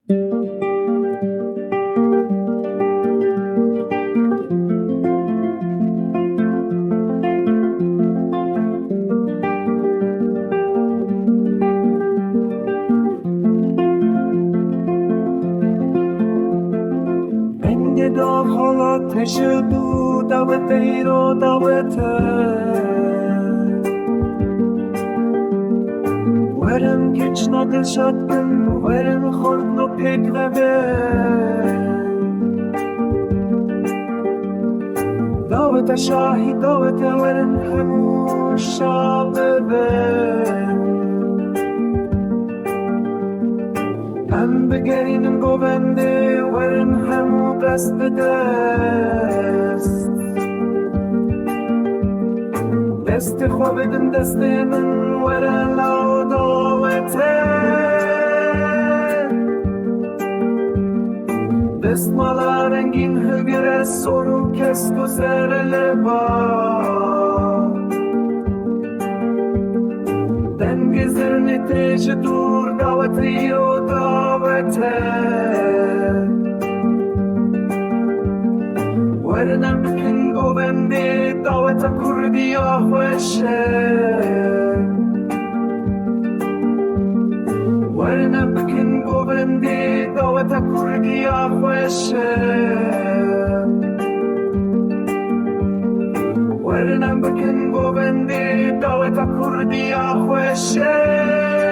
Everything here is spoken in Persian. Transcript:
رنگ داغ حالاتش دو دوته ای رو دوته ورم کچ نادشت کن ورم خورد و پیک نبه دوته شاهی دوته ورم هموش شابه هم بگرینم گوونده ورن همو دست دست دست خوابدن دست من ورن لاو داوته دست مالا رنگین هگر سرو کس گذر لبا دنگ زرنی تیج دور داوتی و داوته ورنم بکن گوونده داوت کردی آخوشه ورنم بکن گوونده داوت کردی آخوشه ورنم بکن گوونده داوت کردی آخوشه